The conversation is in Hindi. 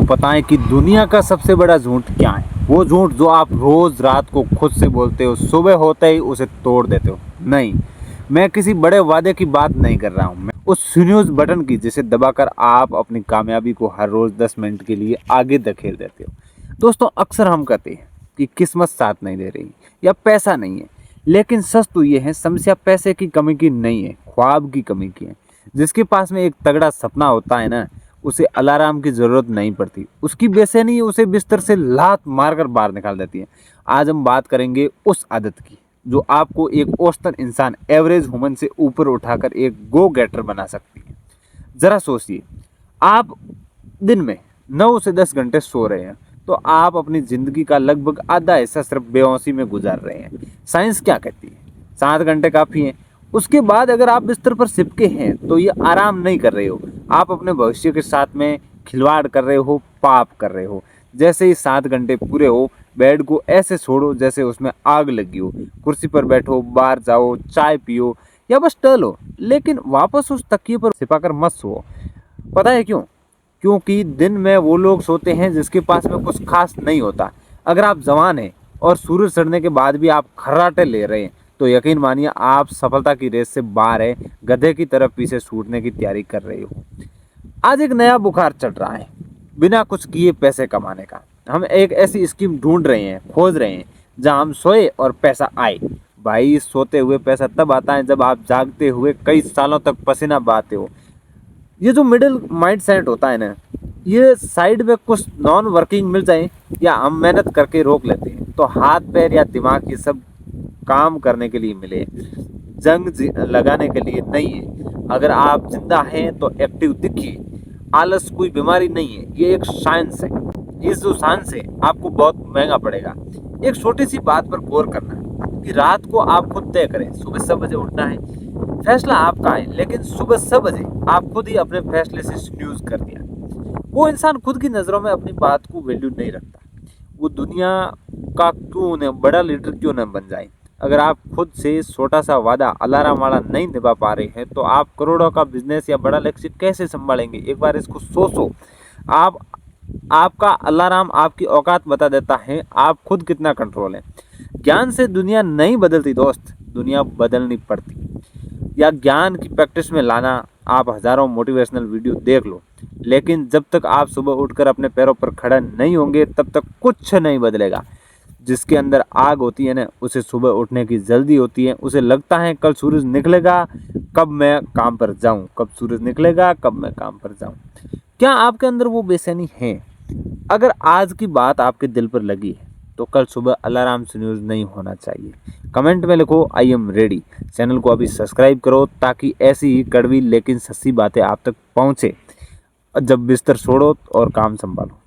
को पता है कि दुनिया का सबसे बड़ा झूठ क्या है? वो झूठ जो आप रोज़ रात को खुद से बोलते हो, सुबह होते ही उसे तोड़ देते हो। नहीं, मैं किसी बड़े वादे की बात नहीं कर रहा हूँ। मैं उस स्नूज़ बटन की जिसे दबाकर आप अपनी कामयाबी को हर रोज़ 10 मिनट के लिए आगे धकेल देते हो। दोस्तों, अक्सर हम कहते हैं कि किस्मत साथ नहीं दे रही या पैसा नहीं है, लेकिन सच तो ये है, समस्या पैसे की कमी की नहीं है, ख्वाब की कमी की है। जिसके पास में एक तगड़ा सपना होता है ना, उसे अलार्म की ज़रूरत नहीं पड़ती। उसकी बेचैनी उसे बिस्तर से लात मारकर बाहर निकाल देती है। आज हम बात करेंगे उस आदत की जो आपको एक औसतन इंसान, एवरेज ह्यूमन से ऊपर उठाकर एक गो गेटर बना सकती है। ज़रा सोचिए, आप दिन में 9 से 10 घंटे सो रहे हैं, तो आप अपनी ज़िंदगी का लगभग आधा हिस्सा सिर्फ बेहोशी में गुजार रहे हैं। साइंस क्या कहती है? 7 घंटे काफ़ी हैं। उसके बाद अगर आप बिस्तर पर सिपके हैं, तो ये आराम नहीं कर रहे हो, आप अपने भविष्य के साथ में खिलवाड़ कर रहे हो, पाप कर रहे हो। जैसे ही 7 घंटे पूरे हो, बेड को ऐसे छोड़ो जैसे उसमें आग लगी हो। कुर्सी पर बैठो, बाहर जाओ, चाय पियो या बस टहलो, लेकिन वापस उस तकिए पर सिपाकर मत सो। पता है क्यों? क्योंकि दिन में वो लोग सोते हैं जिसके पास में कुछ खास नहीं होता। अगर आप जवान हैं और सूरज चढ़ने के बाद भी आप खर्राटे ले रहे हैं, तो यकीन मानिए आप सफलता की रेस से बाहर है, गधे की तरफ पीछे छूटने की तैयारी कर रहे हो। आज एक नया बुखार चढ़ रहा है, बिना कुछ किए पैसे कमाने का। हम एक ऐसी स्कीम ढूंढ रहे हैं, खोज रहे हैं, जहां हम सोए और पैसा आए। भाई, सोते हुए पैसा तब आता है जब आप जागते हुए कई सालों तक पसीना बहाते हो। ये जो मिडिल माइंड सेट होता है ना, ये साइड में कुछ नॉन वर्किंग मिल जाए या हम मेहनत करके रोक लेते हैं, तो हाथ पैर या दिमाग ये सब काम करने के लिए मिले, लगाने के लिए नहीं है। अगर आप जिंदा हैं तो एक्टिव दिखिए। आलस कोई बीमारी नहीं है, ये एक साइंस है। इस जो साइंस है आपको बहुत महंगा पड़ेगा। एक छोटी सी बात पर गौर करना कि रात को आप खुद तय करें सुबह 6 बजे उठना है। फैसला आपका है, लेकिन सुबह 6 बजे आप खुद ही अपने फैसले से स्नूज़ कर दिया। वो इंसान खुद की नज़रों में अपनी बात को वैल्यू नहीं रखता। वो दुनिया का क्यों न बड़ा लीडर क्यों न बन जाए। अगर आप खुद से छोटा सा वादा अलार्म वाला नहीं निभा पा रहे हैं, तो आप करोड़ों का बिजनेस या बड़ा लक्ष्य कैसे संभालेंगे? एक बार इसको सोचो। आप आपका अलार्म आपकी औकात बता देता है, आप खुद कितना कंट्रोल है। ज्ञान से दुनिया नहीं बदलती दोस्त, दुनिया बदलनी पड़ती। या ज्ञान की प्रैक्टिस में लाना, आप हज़ारों मोटिवेशनल वीडियो देख लो, लेकिन जब तक आप सुबह उठकर अपने पैरों पर खड़ा नहीं होंगे, तब तक कुछ नहीं बदलेगा। जिसके अंदर आग होती है ना, उसे सुबह उठने की जल्दी होती है। उसे लगता है कल सूरज निकलेगा, कब मैं काम पर जाऊं, कब सूरज निकलेगा, कब मैं काम पर जाऊं। क्या आपके अंदर वो बेचैनी है? अगर आज की बात आपके दिल पर लगी है, तो कल सुबह अलार्म स्नूज़ नहीं होना चाहिए। कमेंट में लिखो आई एम रेडी। चैनल को अभी सब्सक्राइब करो ताकि ऐसी ही कड़वी लेकिन सच्ची बातें आप तक पहुँचे जब बिस्तर छोड़ो और काम संभालो।